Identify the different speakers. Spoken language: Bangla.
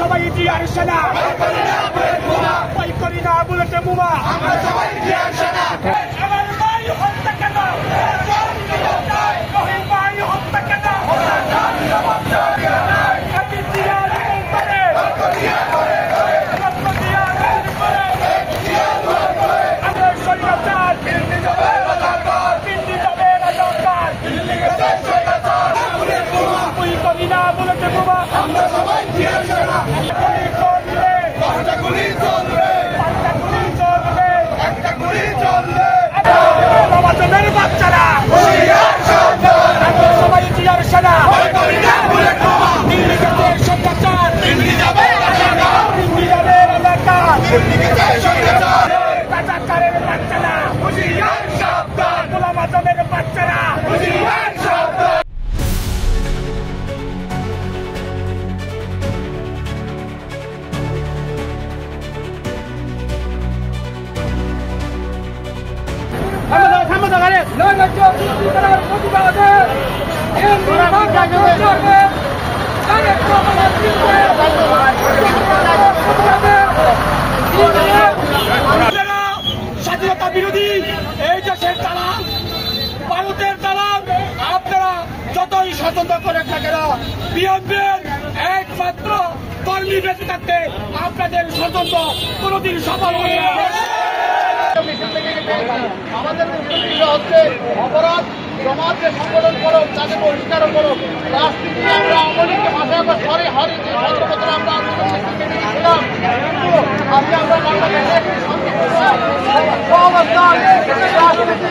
Speaker 1: সবাই ইন্ডিয়ার সেনা, ওই করি না বুলেটে বোমা। আমার ভাই হত্যা কেন? রহিম ভাই হত্যা কেন? বুলেটে বোমা আমরা সবাই ইন্ডিয়ার সেনা। বাচ্চারা সবাই ইন্ডিয়ার সেনা, দিল্লি যাবে সরকার, দিল্লি যাবে রাজাকারের বাচ্চারা, গোলাম আজমের বাচ্চারা। স্বাধীনতা বিরোধী এই দেশের দালাল, ভারতের দালাল, আপনারা যতই স্বতন্ত্র করেন না কেন, বিএনপির একমাত্র কর্মী বেঁচে থাকতে আপনাদের স্বতন্ত্র কোনদিন সফল হবে না।
Speaker 2: আমাদের হচ্ছে অপরাধ, সমাজকে সংগঠন করো, তাদের বহিষ্কার করো, রাজনীতি আমরা আমলিকে ভাষায় সরে হারি যে সর্বত্র আমরা ছিলাম, কিন্তু আজকে আমরা বাংলাদেশে শান্তিপূর্ণ অবস্থান রাজনীতি